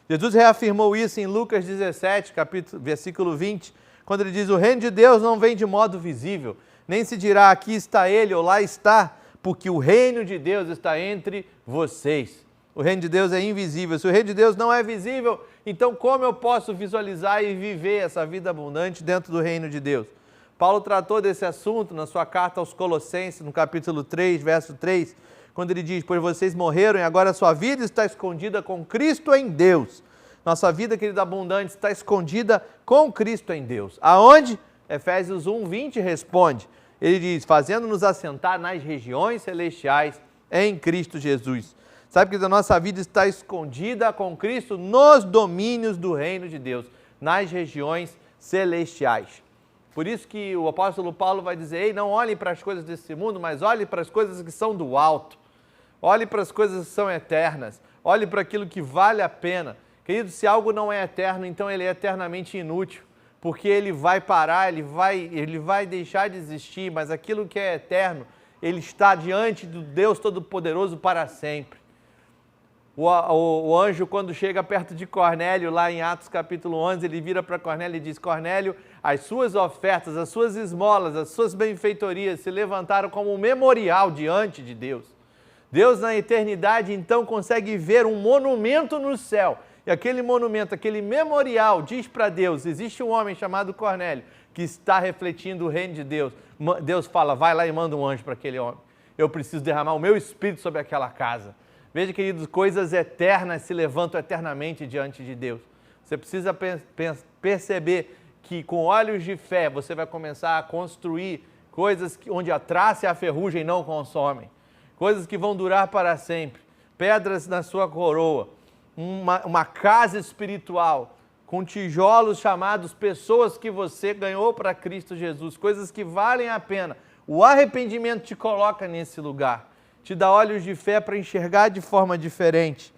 S3: Jesus reafirmou isso em Lucas 17, versículo 20, quando ele diz, o reino de Deus não vem de modo visível, nem se dirá aqui está ele ou lá está, porque o reino de Deus está entre vocês. O reino de Deus é invisível. Se o reino de Deus não é visível, então como eu posso visualizar e viver essa vida abundante dentro do reino de Deus? Paulo tratou desse assunto na sua carta aos Colossenses, no capítulo 3, verso 3, quando ele diz, pois vocês morreram e agora a sua vida está escondida com Cristo em Deus. Nossa vida, querida, abundante, está escondida com Cristo em Deus. Aonde? Efésios 1, 20 responde. Ele diz, fazendo-nos assentar nas regiões celestiais em Cristo Jesus. Sabe que a nossa vida está escondida com Cristo nos domínios do reino de Deus, nas regiões celestiais. Por isso que o apóstolo Paulo vai dizer, ei, não olhem para as coisas desse mundo, mas olhem para as coisas que são do alto. Olhe para as coisas que são eternas. Olhe para aquilo que vale a pena. Querido, se algo não é eterno, então ele é eternamente inútil, porque ele vai parar, ele vai deixar de existir, mas aquilo que é eterno, ele está diante do Deus Todo-Poderoso para sempre. O anjo, quando chega perto de Cornélio, lá em Atos capítulo 11, ele vira para Cornélio e diz, Cornélio, as suas ofertas, as suas esmolas, as suas benfeitorias se levantaram como um memorial diante de Deus. Deus na eternidade, então, consegue ver um monumento no céu. E aquele monumento, aquele memorial, diz para Deus, existe um homem chamado Cornélio, que está refletindo o reino de Deus. Deus fala, vai lá e manda um anjo para aquele homem. Eu preciso derramar o meu espírito sobre aquela casa. Veja, queridos, coisas eternas se levantam eternamente diante de Deus. Você precisa perceber que com olhos de fé você vai começar a construir coisas onde a traça e a ferrugem não consomem. Coisas que vão durar para sempre. Pedras na sua coroa. Uma casa espiritual com tijolos chamados pessoas que você ganhou para Cristo Jesus. Coisas que valem a pena. O arrependimento te coloca nesse lugar. Te dá olhos de fé para enxergar de forma diferente.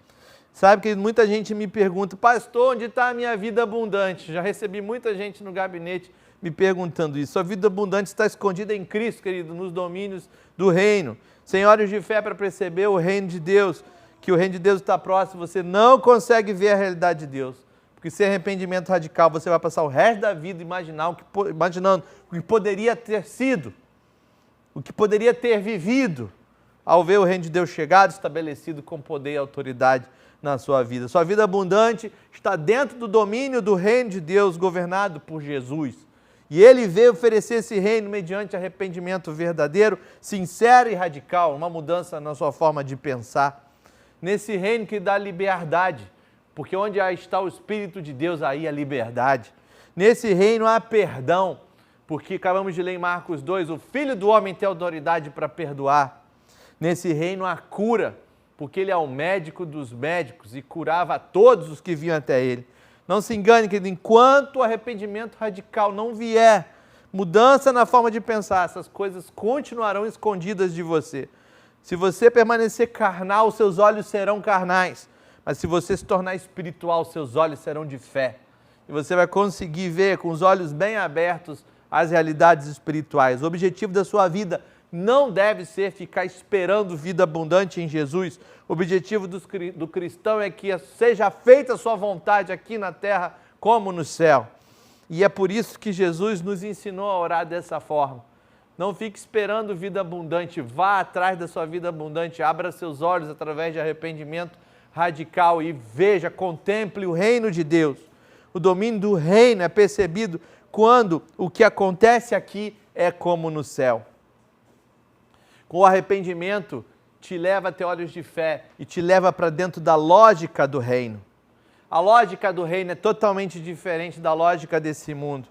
S3: Sabe que muita gente me pergunta, pastor, onde está a minha vida abundante? Já recebi muita gente no gabinete me perguntando isso. A vida abundante está escondida em Cristo, querido, nos domínios do reino. Sem olhos de fé para perceber o reino de Deus, que o reino de Deus está próximo, você não consegue ver a realidade de Deus. Porque sem arrependimento radical, você vai passar o resto da vida imaginando o que poderia ter sido, o que poderia ter vivido, ao ver o reino de Deus chegado, estabelecido com poder e autoridade na sua vida. Sua vida abundante está dentro do domínio do reino de Deus, governado por Jesus. E ele veio oferecer esse reino mediante arrependimento verdadeiro, sincero e radical, uma mudança na sua forma de pensar. Nesse reino que dá liberdade, porque onde está o Espírito de Deus, aí há liberdade. Nesse reino há perdão, porque acabamos de ler em Marcos 2, o Filho do Homem tem autoridade para perdoar. Nesse reino há cura, porque ele é o médico dos médicos e curava a todos os que vinham até ele. Não se engane, querido, enquanto o arrependimento radical não vier, mudança na forma de pensar, essas coisas continuarão escondidas de você. Se você permanecer carnal, seus olhos serão carnais. Mas se você se tornar espiritual, seus olhos serão de fé. E você vai conseguir ver com os olhos bem abertos as realidades espirituais. O objetivo da sua vida não deve ser ficar esperando vida abundante em Jesus. O objetivo do cristão é que seja feita a sua vontade aqui na terra como no céu. E é por isso que Jesus nos ensinou a orar dessa forma. Não fique esperando vida abundante, vá atrás da sua vida abundante, abra seus olhos através de arrependimento radical e veja, contemple o reino de Deus. O domínio do reino é percebido quando o que acontece aqui é como no céu. Com o arrependimento, te leva a ter olhos de fé e te leva para dentro da lógica do reino. A lógica do reino é totalmente diferente da lógica desse mundo.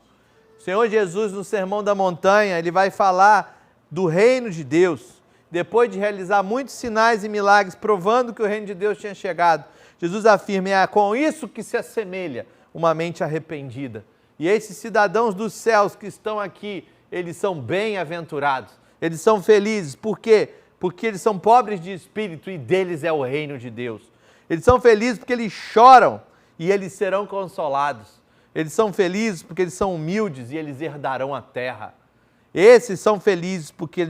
S3: O Senhor Jesus, no Sermão da Montanha, ele vai falar do reino de Deus. Depois de realizar muitos sinais e milagres, provando que o reino de Deus tinha chegado, Jesus afirma, é com isso que se assemelha uma mente arrependida. E esses cidadãos dos céus que estão aqui, eles são bem-aventurados. Eles são felizes. Por quê? Porque eles são pobres de espírito e deles é o reino de Deus. Eles são felizes porque eles choram e eles serão consolados. Eles são felizes porque eles são humildes e eles herdarão a terra. Esses são felizes porque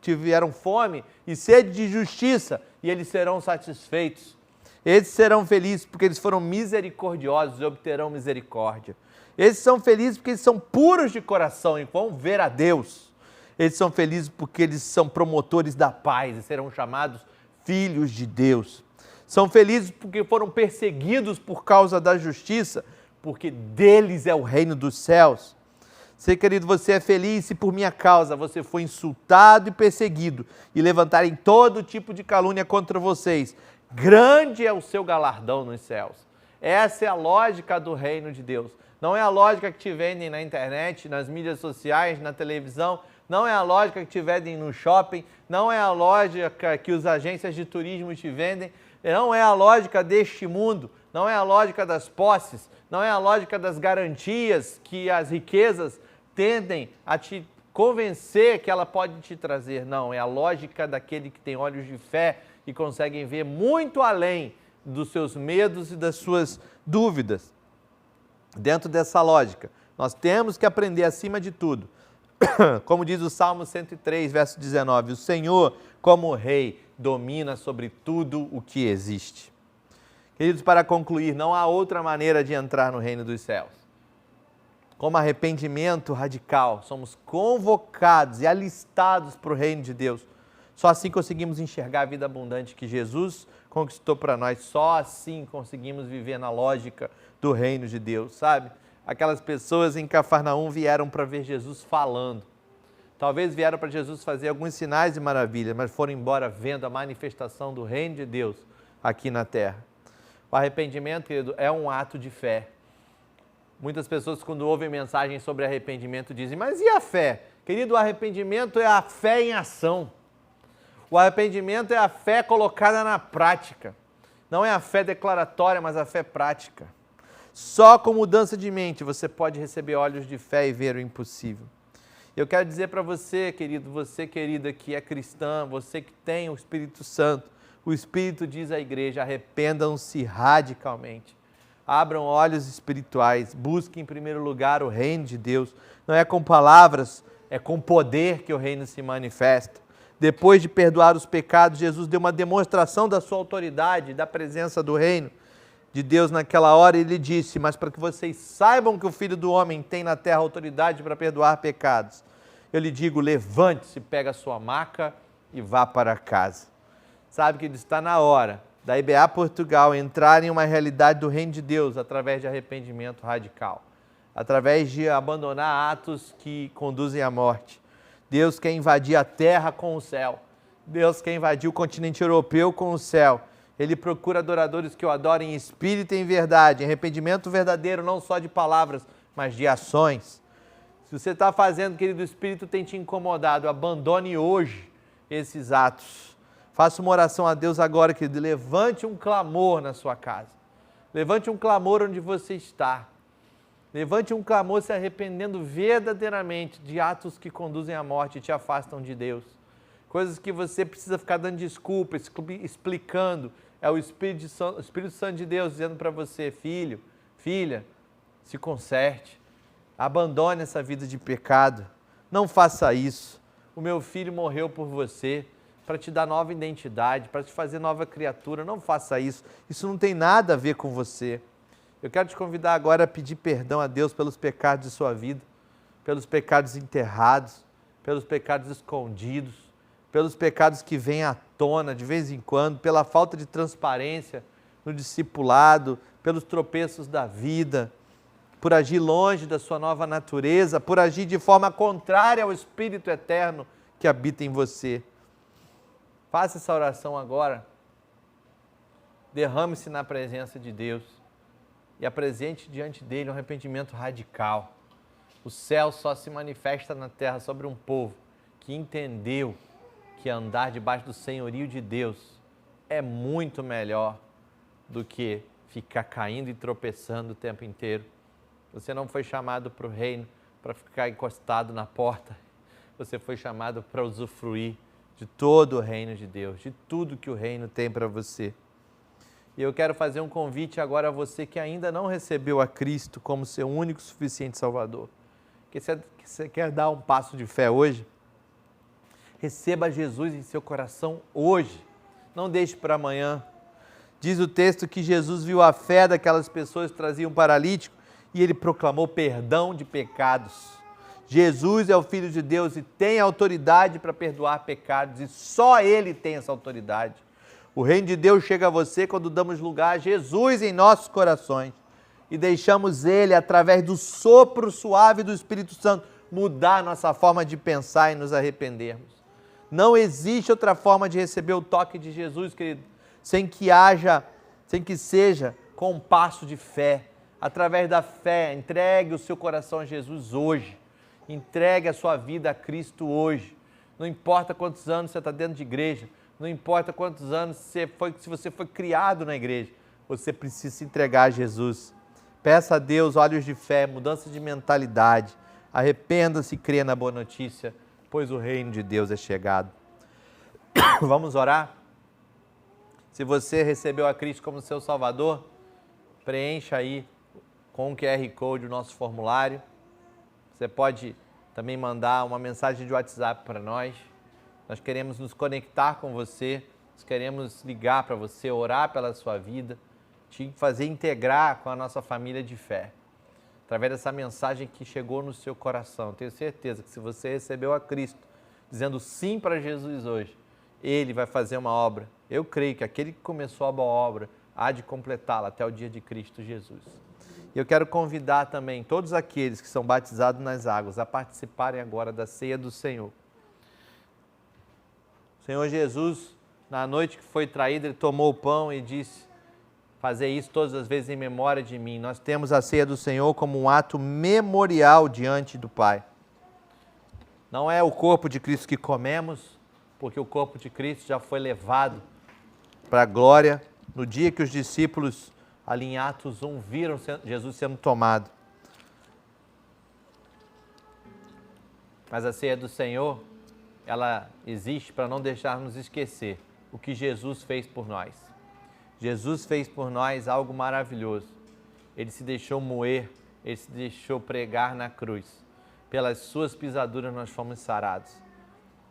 S3: tiveram fome e sede de justiça e eles serão satisfeitos. Esses serão felizes porque eles foram misericordiosos e obterão misericórdia. Esses são felizes porque eles são puros de coração e vão ver a Deus. Eles são felizes porque eles são promotores da paz e serão chamados filhos de Deus. São felizes porque foram perseguidos por causa da justiça, porque deles é o reino dos céus. Sei, querido, você é feliz se por minha causa você foi insultado e perseguido e levantarem todo tipo de calúnia contra vocês. Grande é o seu galardão nos céus. Essa é a lógica do reino de Deus. Não é a lógica que te vendem na internet, nas mídias sociais, na televisão. Não é a lógica que te vendem no shopping. Não é a lógica que as agências de turismo te vendem. Não é a lógica deste mundo. Não é a lógica das posses. Não é a lógica das garantias que as riquezas tendem a te convencer que ela pode te trazer. Não, é a lógica daquele que tem olhos de fé e conseguem ver muito além dos seus medos e das suas dúvidas. Dentro dessa lógica, nós temos que aprender acima de tudo. Como diz o Salmo 103, verso 19, o Senhor, como Rei, domina sobre tudo o que existe. Queridos, para concluir, não há outra maneira de entrar no reino dos céus. Como arrependimento radical, somos convocados e alistados para o reino de Deus. Só assim conseguimos enxergar a vida abundante que Jesus conquistou para nós. Só assim conseguimos viver na lógica do reino de Deus, sabe? Aquelas pessoas em Cafarnaum vieram para ver Jesus falando. Talvez vieram para Jesus fazer alguns sinais e maravilhas, mas foram embora vendo a manifestação do reino de Deus aqui na terra. O arrependimento, querido, é um ato de fé. Muitas pessoas, quando ouvem mensagens sobre arrependimento, dizem, mas e a fé? Querido, o arrependimento é a fé em ação. O arrependimento é a fé colocada na prática. Não é a fé declaratória, mas a fé prática. Só com mudança de mente você pode receber olhos de fé e ver o impossível. Eu quero dizer para você, querido, você, querida, que é cristã, você que tem o Espírito Santo, o Espírito diz à igreja, arrependam-se radicalmente. Abram olhos espirituais, busquem em primeiro lugar o reino de Deus. Não é com palavras, é com poder que o reino se manifesta. Depois de perdoar os pecados, Jesus deu uma demonstração da sua autoridade, da presença do reino de Deus naquela hora. Ele disse, mas para que vocês saibam que o Filho do Homem tem na terra autoridade para perdoar pecados, eu lhe digo, levante-se, pega a sua maca e vá para casa. Sabe que está na hora da IBA Portugal entrar em uma realidade do reino de Deus através de arrependimento radical, através de abandonar atos que conduzem à morte. Deus quer invadir a terra com o céu. Deus quer invadir o continente europeu com o céu. Ele procura adoradores que o adorem em espírito e em verdade, em arrependimento verdadeiro, não só de palavras, mas de ações. Se você está fazendo, querido, o Espírito tem te incomodado, abandone hoje esses atos. Faça uma oração a Deus agora, querido, levante um clamor na sua casa. Levante um clamor onde você está. Levante um clamor se arrependendo verdadeiramente de atos que conduzem à morte e te afastam de Deus. Coisas que você precisa ficar dando desculpa, explicando. É o Espírito Santo de Deus dizendo para você, filho, filha, se conserte. Abandone essa vida de pecado. Não faça isso. o meu filho morreu por você, para te dar nova identidade, para te fazer nova criatura. Não faça isso, isso não tem nada a ver com você. Eu quero te convidar agora a pedir perdão a Deus pelos pecados de sua vida, pelos pecados enterrados, pelos pecados escondidos, pelos pecados que vêm à tona de vez em quando, pela falta de transparência no discipulado, pelos tropeços da vida, por agir longe da sua nova natureza, por agir de forma contrária ao Espírito eterno que habita em você. Faça essa oração agora. Derrame-se na presença de Deus e apresente diante dele um arrependimento radical. O céu só se manifesta na terra sobre um povo que entendeu que andar debaixo do senhorio de Deus é muito melhor do que ficar caindo e tropeçando o tempo inteiro. Você não foi chamado para o reino para ficar encostado na porta. Você foi chamado para usufruir de todo o reino de Deus, de tudo que o reino tem para você. E eu quero fazer um convite agora a você que ainda não recebeu a Cristo como seu único e suficiente Salvador. Que você quer dar um passo de fé hoje? Receba Jesus em seu coração hoje. Não deixe para amanhã. Diz o texto que Jesus viu a fé daquelas pessoas que traziam um paralítico e ele proclamou perdão de pecados. Jesus é o Filho de Deus e tem autoridade para perdoar pecados e só Ele tem essa autoridade. O reino de Deus chega a você quando damos lugar a Jesus em nossos corações e deixamos Ele, através do sopro suave do Espírito Santo, mudar a nossa forma de pensar e nos arrependermos. Não existe outra forma de receber o toque de Jesus, querido, sem que seja com um passo de fé. Através da fé, entregue o seu coração a Jesus hoje. Entregue a sua vida a Cristo hoje. Não importa quantos anos você está dentro de igreja, não importa quantos anos se você foi criado na igreja, você precisa se entregar a Jesus. Peça a Deus olhos de fé, mudança de mentalidade. Arrependa-se e crê na boa notícia, pois o reino de Deus é chegado. Vamos orar? Se você recebeu a Cristo como seu Salvador, preencha aí com o QR Code o nosso formulário. Você pode também mandar uma mensagem de WhatsApp para nós. Nós queremos nos conectar com você, nós queremos ligar para você, orar pela sua vida, te fazer integrar com a nossa família de fé. Através dessa mensagem que chegou no seu coração, tenho certeza que se você recebeu a Cristo, dizendo sim para Jesus hoje, Ele vai fazer uma obra. Eu creio que aquele que começou a boa obra há de completá-la até o dia de Cristo Jesus. E eu quero convidar também todos aqueles que são batizados nas águas a participarem agora da ceia do Senhor. O Senhor Jesus, na noite que foi traído, Ele tomou o pão e disse: fazei isso todas as vezes em memória de mim. Nós temos a ceia do Senhor como um ato memorial diante do Pai. Não é o corpo de Cristo que comemos, porque o corpo de Cristo já foi levado para a glória no dia que os discípulos, ali em Atos 1, viram Jesus sendo tomado. Mas a ceia do Senhor, ela existe para não deixar-nos esquecer o que Jesus fez por nós. Jesus fez por nós algo maravilhoso. Ele se deixou moer, Ele se deixou pregar na cruz. Pelas suas pisaduras nós fomos sarados.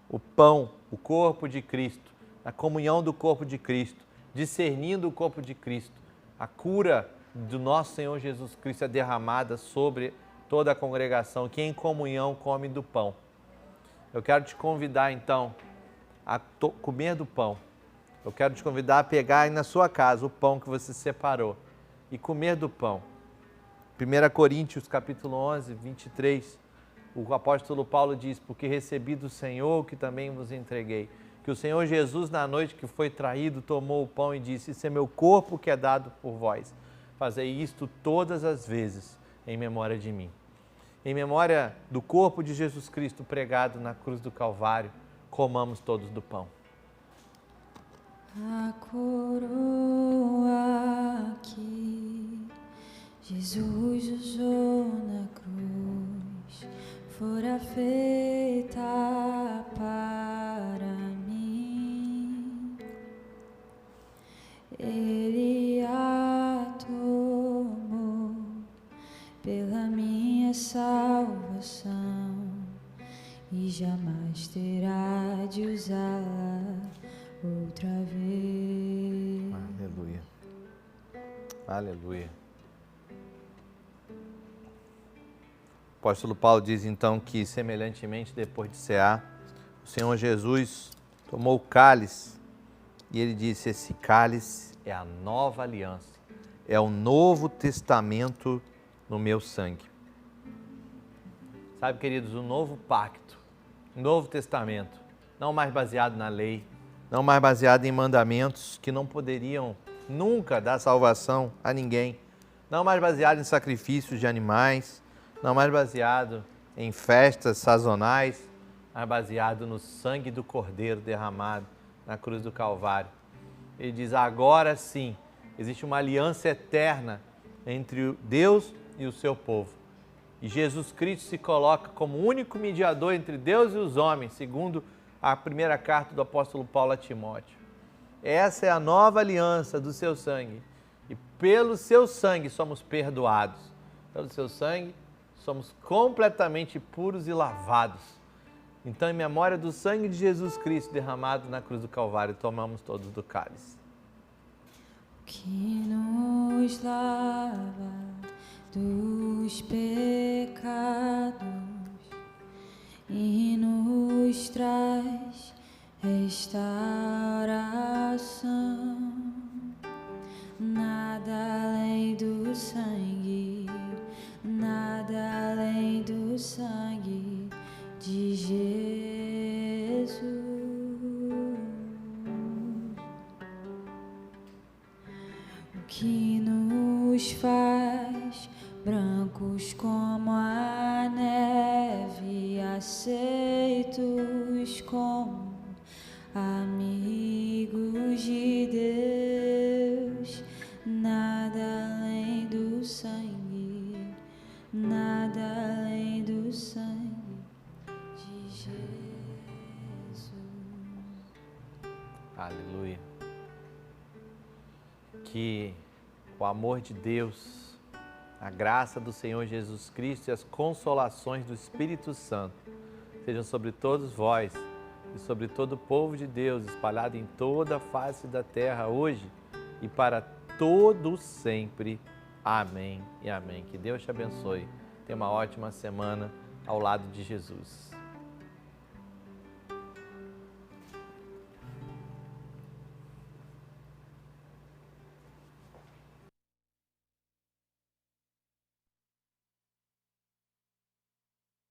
S3: O pão, o corpo de Cristo, a comunhão do corpo de Cristo, discernindo o corpo de Cristo, a cura do nosso Senhor Jesus Cristo é derramada sobre toda a congregação que em comunhão come do pão. Eu quero te convidar então a comer do pão. Eu quero te convidar a pegar aí na sua casa o pão que você separou e comer do pão. 1 Coríntios capítulo 11, 23, o apóstolo Paulo diz: porque recebi do Senhor que também vos entreguei. Que o Senhor Jesus, na noite que foi traído, tomou o pão e disse: isso é meu corpo que é dado por vós. Fazei isto todas as vezes em memória de mim. Em memória do corpo de Jesus Cristo pregado na cruz do Calvário, comamos todos do pão.
S2: A coroa que Jesus usou na cruz fora feita para mim. Ele a tomou pela minha salvação e jamais terá outra vez.
S3: Aleluia. Aleluia. O apóstolo Paulo diz então que, semelhantemente, depois de cear, o Senhor Jesus tomou o cálice e ele disse: esse cálice é a nova aliança, é o novo testamento no meu sangue. Sabe, queridos, o novo pacto, o novo testamento, não mais baseado na lei, não mais baseado em mandamentos que não poderiam nunca dar salvação a ninguém, não mais baseado em sacrifícios de animais, não mais baseado em festas sazonais, mas baseado no sangue do Cordeiro derramado na cruz do Calvário. Ele diz: agora sim, existe uma aliança eterna entre Deus e o seu povo. E Jesus Cristo se coloca como único mediador entre Deus e os homens, segundo a primeira carta do apóstolo Paulo a Timóteo. Essa é a nova aliança do seu sangue. E pelo seu sangue somos perdoados. Pelo seu sangue somos completamente puros e lavados. Então, em memória do sangue de Jesus Cristo derramado na cruz do Calvário, tomamos todos do cálice.
S2: Que nos lava dos pecados e nos traz restauração. Nada além do sangue, nada além do sangue de Jesus. O que nos faz brancos como a neve, aceitos como amigos de Deus. Nada além do sangue, nada além do sangue de Jesus.
S3: Aleluia. Que o amor de Deus, a graça do Senhor Jesus Cristo e as consolações do Espírito Santo sejam sobre todos vós e sobre todo o povo de Deus espalhado em toda a face da terra hoje e para todo sempre. Amém e amém. Que Deus te abençoe. Tenha uma ótima semana ao lado de Jesus.